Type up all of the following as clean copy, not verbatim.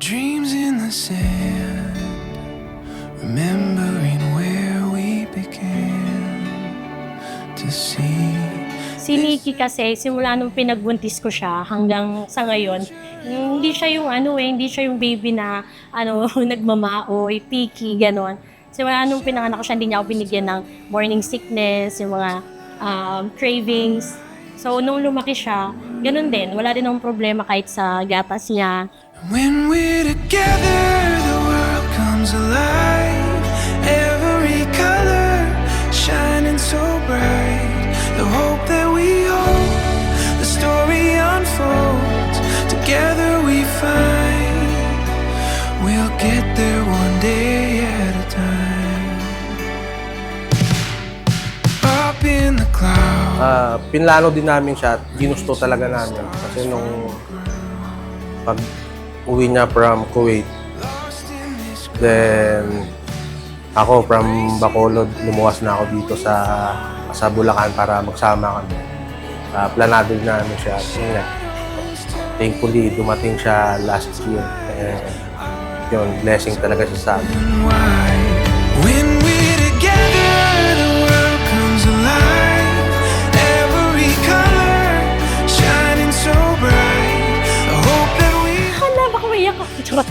Dreams in the sand, remembering where we began to see. Si Nikki kasi, simula nung pinagbuntis ko siya hanggang sa ngayon, hindi siya yung hindi siya yung baby na nagmamaoy, picky, ganon. Simula nung pinanganak ko siya, hindi niya ako binigyan ng morning sickness, yung mga cravings. So, nung lumaki siya, ganun din. Wala din akong problema kahit sa gatas niya. When we're together, the world comes alive. Every color shining so bright. The hope that we hold, the story unfolds. Together we find we'll get there one day at a time. Up in the clouds. Pinlano din namin siya at ginusto talaga namin. Kasi nung pag uwi niya from Kuwait, then ako from Bacolod, lumuwas na ako dito sa Bulacan para magsama kami. Planado din namin siya. Thankfully, dumating siya last year. Yun, blessing talaga siya sa amin. When we're together, the world comes alive. Every color shining so bright. The hope that we Baka maiyak ako. Charot.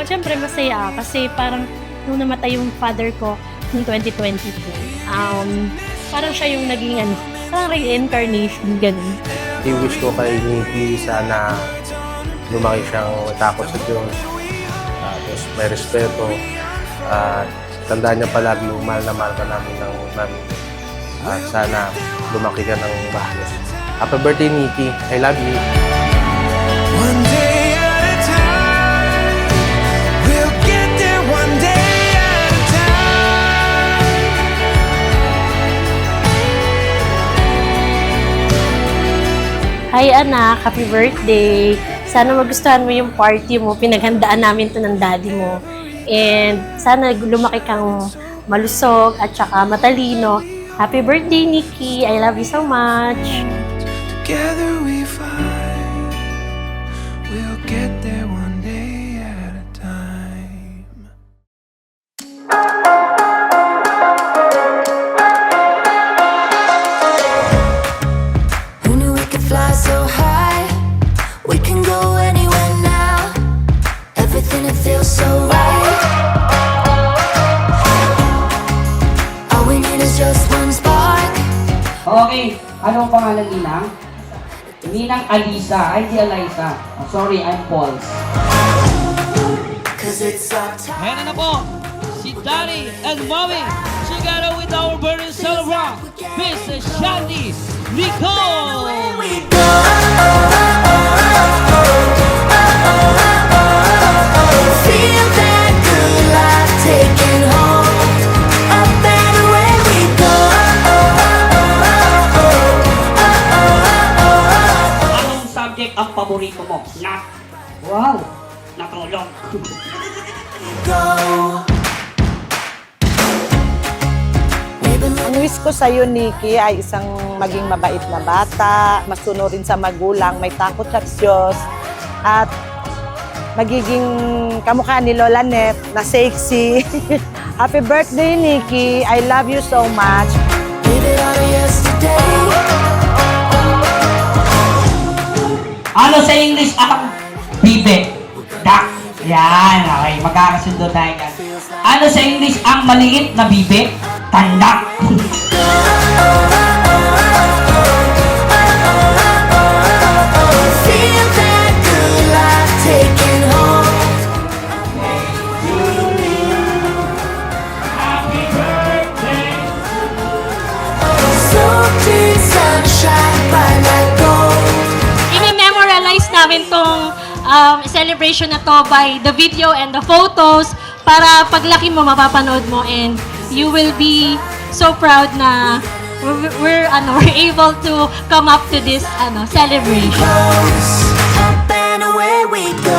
Siyempre masaya kasi parang nung namatay yung father ko noong 2022, parang siya yung naging parang reincarnation, ganun. I-wish ko kay Nikki sana lumaki siyang takot sa Diyos. Tapos may respeto. Tandaan niya palagi yung mahal na mahal ka namin ng namin. At sana lumaki ka ng maayos. Happy birthday, Nikki. I love you. one day at a time. We'll get there one day at a time. Hi anak, happy birthday! Sana magustuhan mo yung party mo. Pinaghandaan namin to ng daddy mo. And sana lumaki kang malusog at saka matalino. Happy birthday, Nikki! I love you so much! Together we find we'll get there one day at a time. Who knew we could fly so high? We can go anywhere now. Everything, it feels so right. All we need is just one spark. Okay, anong pangalan Ninang? Ninang Alisa, ay di Eliza. Oh, sorry, I'm Paul. Cause it's our time. Ayan na po, si Danny and Mommy, together with our burning celebrant, Mrs. Shandy Nicole! We go. Feel that good life taking hold. Up and away we go. Anong subject ang paborito mo? Wow, natulog. Go. Ang wish ko sa'yo, Nikki, ay isang maging mabait na bata, masunurin sa magulang, may takot sa Diyos, at magiging kamukha ni Lola Net na sexy. Happy birthday, Nikki. I love you so much. Leave it all to yesterday. Ano sa English ang bibe? Duck. Yan, okay. Magkakasundo tayo yan. Ano sa English ang maliit na bibe? Tandak. Feel that good life taking hold. Soaked in sunshine, bright like gold. I-memorialize namin tong celebration na to by the video and the photos para paglaki mo, mapapanood mo, and you will be so proud na we're able to come up to this celebration. Up and away we go.